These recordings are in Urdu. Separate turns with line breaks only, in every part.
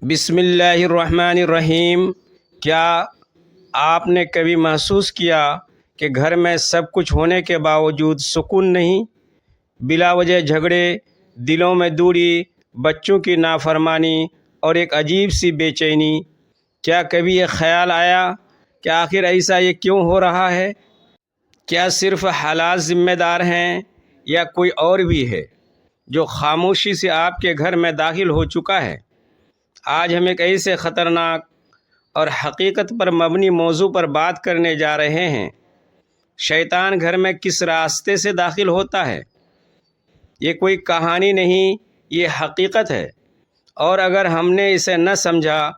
بسم اللہ الرحمن الرحیم۔ کیا آپ نے کبھی محسوس کیا کہ گھر میں سب کچھ ہونے کے باوجود سکون نہیں؟ بلا وجہ جھگڑے، دلوں میں دوری، بچوں کی نافرمانی اور ایک عجیب سی بے چینی۔ کیا کبھی یہ خیال آیا کہ آخر ایسا یہ کیوں ہو رہا ہے؟ کیا صرف حالات ذمہ دار ہیں یا کوئی اور بھی ہے جو خاموشی سے آپ کے گھر میں داخل ہو چکا ہے؟ آج ہم ایک ایسے خطرناک اور حقیقت پر مبنی موضوع پر بات کرنے جا رہے ہیں۔ شیطان گھر میں کس راستے سے داخل ہوتا ہے؟ یہ کوئی کہانی نہیں، یہ حقیقت ہے، اور اگر ہم نے اسے نہ سمجھا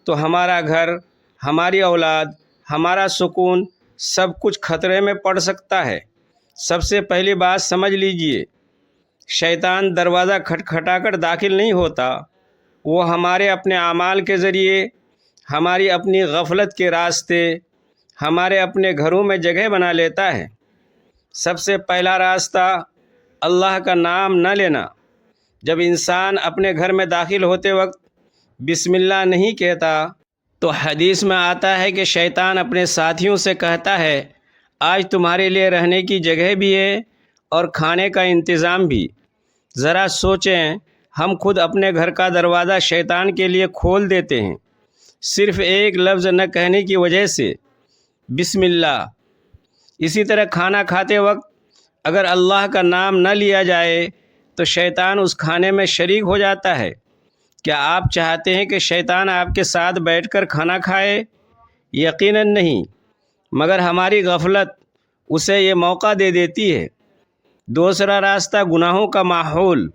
تو ہمارا گھر، ہماری اولاد، ہمارا سکون، سب کچھ خطرے میں پڑ سکتا ہے۔ سب سے پہلی بات سمجھ لیجئے، شیطان دروازہ کھٹکھٹا کر داخل نہیں ہوتا، وہ ہمارے اپنے اعمال کے ذریعے، ہماری اپنی غفلت کے راستے، ہمارے اپنے گھروں میں جگہ بنا لیتا ہے۔ سب سے پہلا راستہ، اللہ کا نام نہ لینا۔ جب انسان اپنے گھر میں داخل ہوتے وقت بسم اللہ نہیں کہتا تو حدیث میں آتا ہے کہ شیطان اپنے ساتھیوں سے کہتا ہے، آج تمہارے لیے رہنے کی جگہ بھی ہے اور کھانے کا انتظام بھی۔ ذرا سوچیں، ہم خود اپنے گھر کا دروازہ شیطان کے لیے کھول دیتے ہیں، صرف ایک لفظ نہ کہنے کی وجہ سے، بسم اللہ۔ اسی طرح کھانا کھاتے وقت اگر اللہ کا نام نہ لیا جائے تو شیطان اس کھانے میں شریک ہو جاتا ہے۔ کیا آپ چاہتے ہیں کہ شیطان آپ کے ساتھ بیٹھ کر کھانا کھائے؟ یقیناً نہیں، مگر ہماری غفلت اسے یہ موقع دے دیتی ہے۔ دوسرا راستہ، گناہوں کا ماحول۔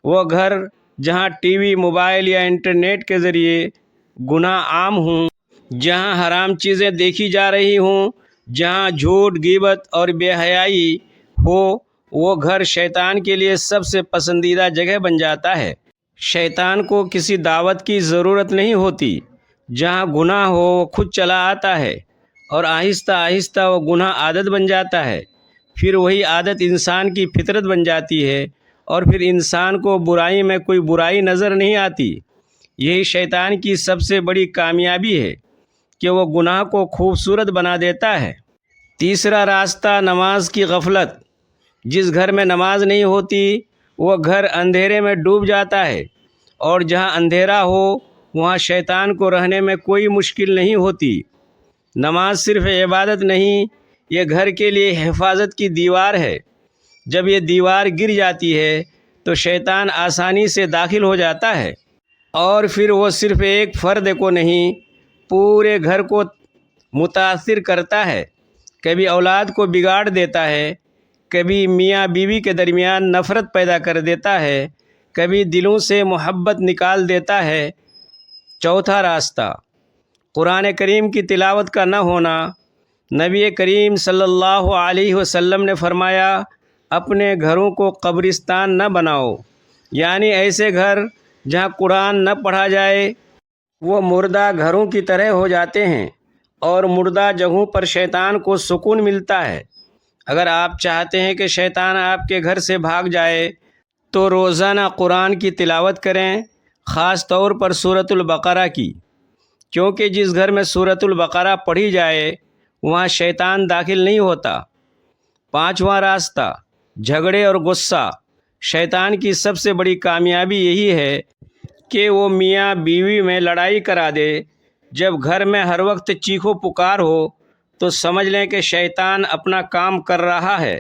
وہ گھر جہاں ٹی وی، موبائل یا انٹرنیٹ کے ذریعے گناہ عام ہوں، جہاں حرام چیزیں دیکھی جا رہی ہوں، جہاں جھوٹ، غیبت اور بے حیائی ہو، وہ گھر شیطان کے لیے سب سے پسندیدہ جگہ بن جاتا ہے۔ شیطان کو کسی دعوت کی ضرورت نہیں ہوتی، جہاں گناہ ہو وہ خود چلا آتا ہے، اور آہستہ آہستہ وہ گناہ عادت بن جاتا ہے۔ پھر وہی عادت انسان کی فطرت بن جاتی ہے، اور پھر انسان کو برائی میں کوئی برائی نظر نہیں آتی۔ یہی شیطان کی سب سے بڑی کامیابی ہے کہ وہ گناہ کو خوبصورت بنا دیتا ہے۔ تیسرا راستہ، نماز کی غفلت۔ جس گھر میں نماز نہیں ہوتی وہ گھر اندھیرے میں ڈوب جاتا ہے، اور جہاں اندھیرا ہو وہاں شیطان کو رہنے میں کوئی مشکل نہیں ہوتی۔ نماز صرف عبادت نہیں، یہ گھر کے لیے حفاظت کی دیوار ہے۔ جب یہ دیوار گر جاتی ہے تو شیطان آسانی سے داخل ہو جاتا ہے، اور پھر وہ صرف ایک فرد کو نہیں، پورے گھر کو متاثر کرتا ہے۔ کبھی اولاد کو بگاڑ دیتا ہے، کبھی میاں بیوی کے درمیان نفرت پیدا کر دیتا ہے، کبھی دلوں سے محبت نکال دیتا ہے۔ چوتھا راستہ، قرآن کریم کی تلاوت کا نہ ہونا۔ نبی کریم صلی اللہ علیہ وسلم نے فرمایا، اپنے گھروں کو قبرستان نہ بناؤ، یعنی ایسے گھر جہاں قرآن نہ پڑھا جائے وہ مردہ گھروں کی طرح ہو جاتے ہیں، اور مردہ جگہوں پر شیطان کو سکون ملتا ہے۔ اگر آپ چاہتے ہیں کہ شیطان آپ کے گھر سے بھاگ جائے تو روزانہ قرآن کی تلاوت کریں، خاص طور پر سورۃ البقرہ کی، کیونکہ جس گھر میں سورۃ البقرہ پڑھی جائے وہاں شیطان داخل نہیں ہوتا۔ پانچواں راستہ، جھگڑے اور غصہ۔ شیطان کی سب سے بڑی کامیابی یہی ہے کہ وہ میاں بیوی میں لڑائی کرا دے۔ جب گھر میں ہر وقت چیخو پکار ہو تو سمجھ لیں کہ شیطان اپنا کام کر رہا ہے۔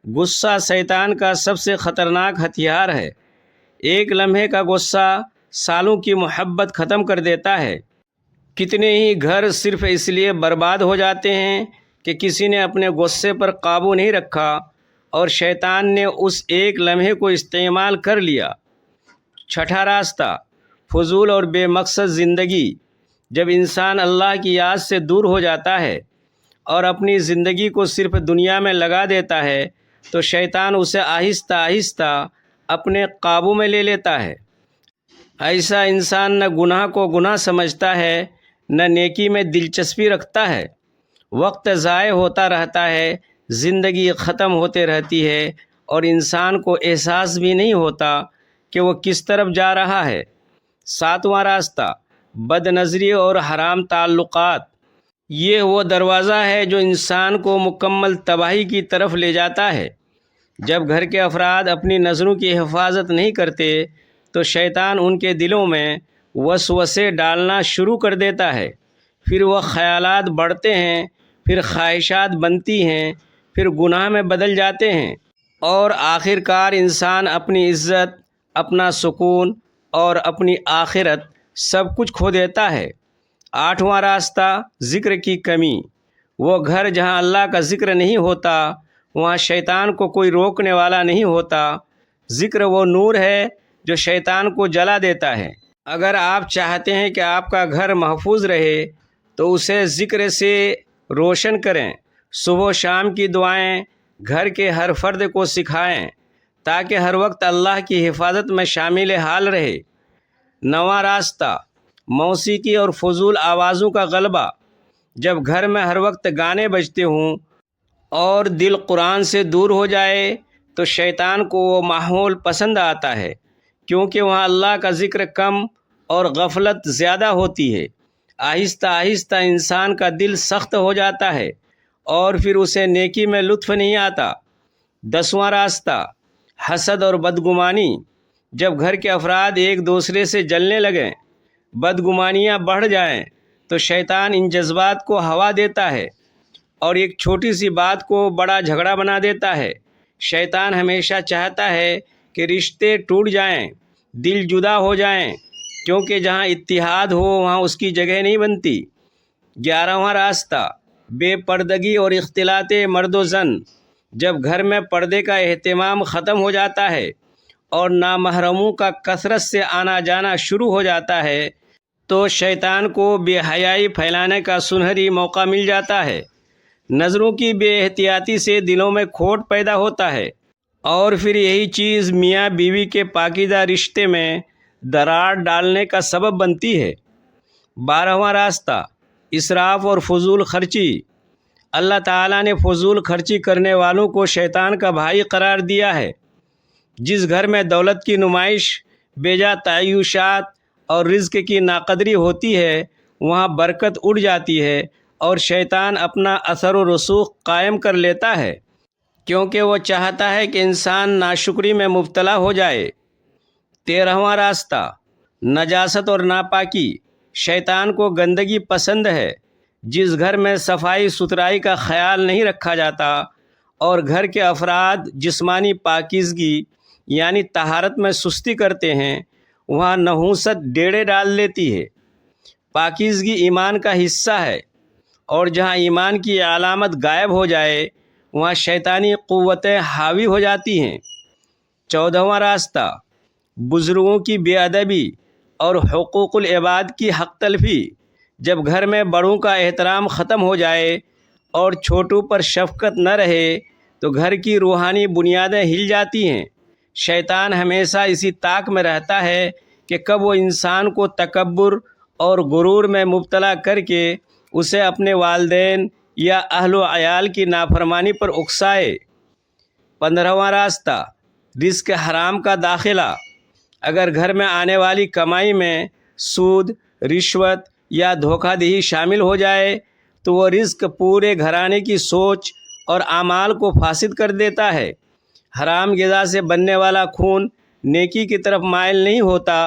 غصہ شیطان کا سب سے خطرناک ہتھیار ہے۔ ایک لمحے کا غصہ سالوں کی محبت ختم کر دیتا ہے۔ کتنے ہی گھر صرف اس لیے برباد ہو جاتے ہیں کہ کسی نے اپنے غصے پر قابو نہیں رکھا اور شیطان نے اس ایک لمحے کو استعمال کر لیا۔ چھٹا راستہ، فضول اور بے مقصد زندگی۔ جب انسان اللہ کی یاد سے دور ہو جاتا ہے اور اپنی زندگی کو صرف دنیا میں لگا دیتا ہے تو شیطان اسے آہستہ آہستہ اپنے قابو میں لے لیتا ہے۔ ایسا انسان نہ گناہ کو گناہ سمجھتا ہے، نہ نیکی میں دلچسپی رکھتا ہے۔ وقت ضائع ہوتا رہتا ہے، زندگی ختم ہوتے رہتی ہے، اور انسان کو احساس بھی نہیں ہوتا کہ وہ کس طرف جا رہا ہے۔ 7واں راستہ بد نظری اور حرام تعلقات۔ یہ وہ دروازہ ہے جو انسان کو مکمل تباہی کی طرف لے جاتا ہے۔ جب گھر کے افراد اپنی نظروں کی حفاظت نہیں کرتے تو شیطان ان کے دلوں میں وسوسے ڈالنا شروع کر دیتا ہے، پھر وہ خیالات بڑھتے ہیں، پھر خواہشات بنتی ہیں، پھر گناہ میں بدل جاتے ہیں، اور آخر کار انسان اپنی عزت، اپنا سکون اور اپنی آخرت سب کچھ کھو دیتا ہے۔ 8واں راستہ ذکر کی کمی۔ وہ گھر جہاں اللہ کا ذکر نہیں ہوتا وہاں شیطان کو کوئی روکنے والا نہیں ہوتا۔ ذکر وہ نور ہے جو شیطان کو جلا دیتا ہے۔ اگر آپ چاہتے ہیں کہ آپ کا گھر محفوظ رہے تو اسے ذکر سے روشن کریں۔ صبح و شام کی دعائیں گھر کے ہر فرد کو سکھائیں تاکہ ہر وقت اللہ کی حفاظت میں شامل حال رہے۔ 9واں راستہ موسیقی اور فضول آوازوں کا غلبہ۔ جب گھر میں ہر وقت گانے بجتے ہوں اور دل قرآن سے دور ہو جائے تو شیطان کو وہ ماحول پسند آتا ہے، کیونکہ وہاں اللہ کا ذکر کم اور غفلت زیادہ ہوتی ہے۔ آہستہ آہستہ انسان کا دل سخت ہو جاتا ہے اور پھر اسے نیکی میں لطف نہیں آتا۔ 10واں راستہ حسد اور بدگمانی۔ جب گھر کے افراد ایک دوسرے سے جلنے لگیں، بدگمانیاں بڑھ جائیں تو شیطان ان جذبات کو ہوا دیتا ہے اور ایک چھوٹی سی بات کو بڑا جھگڑا بنا دیتا ہے۔ شیطان ہمیشہ چاہتا ہے کہ رشتے ٹوٹ جائیں، دل جدا ہو جائیں، کیونکہ جہاں اتحاد ہو وہاں اس کی جگہ نہیں بنتی۔ 11واں راستہ بے پردگی اور اختلاط مرد و زن۔ جب گھر میں پردے کا اہتمام ختم ہو جاتا ہے اور نامحرموں کا کثرت سے آنا جانا شروع ہو جاتا ہے تو شیطان کو بے حیائی پھیلانے کا سنہری موقع مل جاتا ہے۔ نظروں کی بے احتیاطی سے دلوں میں کھوٹ پیدا ہوتا ہے اور پھر یہی چیز میاں بیوی کے پاکیزہ رشتے میں دراڑ ڈالنے کا سبب بنتی ہے۔ 12واں راستہ اسراف اور فضول خرچی۔ اللہ تعالیٰ نے فضول خرچی کرنے والوں کو شیطان کا بھائی قرار دیا ہے۔ جس گھر میں دولت کی نمائش، بیجا تعیشات اور رزق کی ناقدری ہوتی ہے وہاں برکت اڑ جاتی ہے اور شیطان اپنا اثر و رسوخ قائم کر لیتا ہے، کیونکہ وہ چاہتا ہے کہ انسان ناشکری میں مبتلا ہو جائے۔ 13واں راستہ نجاست اور ناپاکی۔ شیطان کو گندگی پسند ہے۔ جس گھر میں صفائی ستھرائی کا خیال نہیں رکھا جاتا اور گھر کے افراد جسمانی پاکیزگی یعنی طہارت میں سستی کرتے ہیں وہاں نحوست ڈیڑے ڈال لیتی ہے۔ پاکیزگی ایمان کا حصہ ہے اور جہاں ایمان کی علامت غائب ہو جائے وہاں شیطانی قوتیں حاوی ہو جاتی ہیں۔ 14واں راستہ بزرگوں کی بے ادبی اور حقوق العباد کی حق تلفی۔ جب گھر میں بڑوں کا احترام ختم ہو جائے اور چھوٹوں پر شفقت نہ رہے تو گھر کی روحانی بنیادیں ہل جاتی ہیں۔ شیطان ہمیشہ اسی طاق میں رہتا ہے کہ کب وہ انسان کو تکبر اور غرور میں مبتلا کر کے اسے اپنے والدین یا اہل و عیال کی نافرمانی پر اکسائے۔ 15واں راستہ رزق حرام کا داخلہ۔ اگر گھر میں آنے والی کمائی میں سود، رشوت یا دھوکہ دہی شامل ہو جائے تو وہ رزق پورے گھرانے کی سوچ اور اعمال کو فاسد کر دیتا ہے۔ حرام غذا سے بننے والا خون نیکی کی طرف مائل نہیں ہوتا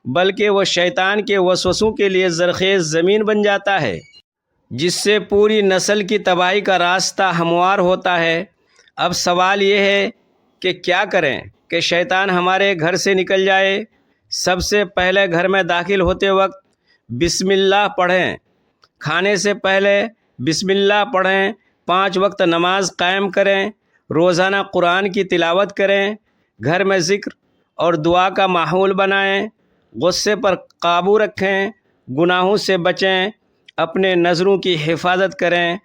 بلکہ وہ شیطان کے وسوسوں کے لیے زرخیز زمین بن جاتا ہے، جس سے پوری نسل کی تباہی کا راستہ ہموار ہوتا ہے۔ اب سوال یہ ہے کہ کیا کریں کہ شیطان ہمارے گھر سے نکل جائے؟ سب سے پہلے گھر میں داخل ہوتے وقت بسم اللہ پڑھیں۔ کھانے سے پہلے بسم اللہ پڑھیں۔ 5 وقت نماز قائم کریں۔ روزانہ قرآن کی تلاوت کریں۔ گھر میں ذکر اور دعا کا ماحول بنائیں۔ غصے پر قابو رکھیں۔ گناہوں سے بچیں۔ اپنے نظروں کی حفاظت کریں۔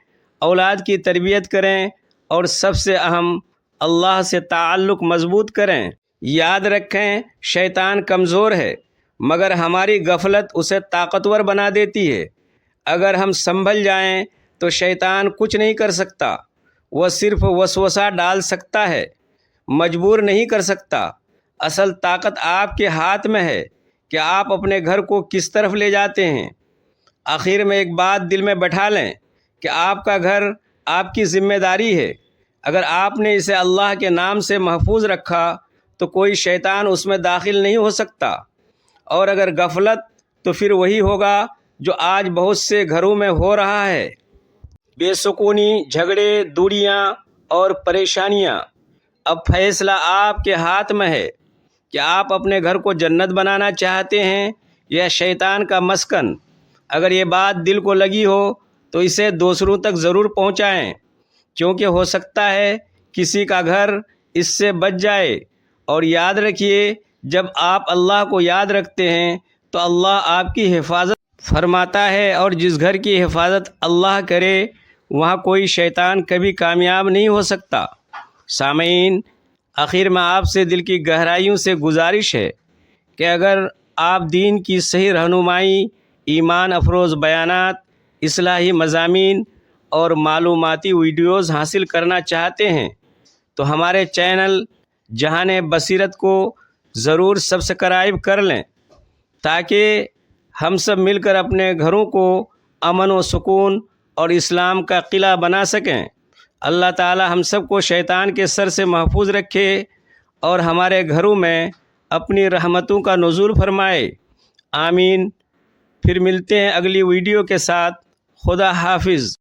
اولاد کی تربیت کریں اور سب سے اہم اللہ سے تعلق مضبوط کریں۔ یاد رکھیں شیطان کمزور ہے مگر ہماری غفلت اسے طاقتور بنا دیتی ہے۔ اگر ہم سنبھل جائیں تو شیطان کچھ نہیں کر سکتا، وہ صرف وسوسہ ڈال سکتا ہے، مجبور نہیں کر سکتا۔ اصل طاقت آپ کے ہاتھ میں ہے کہ آپ اپنے گھر کو کس طرف لے جاتے ہیں۔ آخر میں ایک بات دل میں بٹھا لیں کہ آپ کا گھر آپ کی ذمہ داری ہے۔ اگر آپ نے اسے اللہ کے نام سے محفوظ رکھا تو کوئی شیطان اس میں داخل نہیں ہو سکتا، اور اگر غفلت تو پھر وہی ہوگا جو آج بہت سے گھروں میں ہو رہا ہے، بے سکونی، جھگڑے، دوریاں اور پریشانیاں۔ اب فیصلہ آپ کے ہاتھ میں ہے کہ آپ اپنے گھر کو جنت بنانا چاہتے ہیں یا شیطان کا مسکن۔ اگر یہ بات دل کو لگی ہو تو اسے دوسروں تک ضرور پہنچائیں، کیونکہ ہو سکتا ہے کسی کا گھر اس سے بچ جائے۔ اور یاد رکھیے، جب آپ اللہ کو یاد رکھتے ہیں تو اللہ آپ کی حفاظت فرماتا ہے، اور جس گھر کی حفاظت اللہ کرے وہاں کوئی شیطان کبھی کامیاب نہیں ہو سکتا۔ سامعین، آخر میں آپ سے دل کی گہرائیوں سے گزارش ہے کہ اگر آپ دین کی صحیح رہنمائی، ایمان افروز بیانات، اصلاحی مضامین اور معلوماتی ویڈیوز حاصل کرنا چاہتے ہیں تو ہمارے چینل جہان بصیرت کو ضرور سبسکرائب کر لیں، تاکہ ہم سب مل کر اپنے گھروں کو امن و سکون اور اسلام کا قلعہ بنا سکیں۔ اللہ تعالی ہم سب کو شیطان کے سر سے محفوظ رکھے اور ہمارے گھروں میں اپنی رحمتوں کا نزول فرمائے، آمین۔ پھر ملتے ہیں اگلی ویڈیو کے ساتھ۔ خدا حافظ۔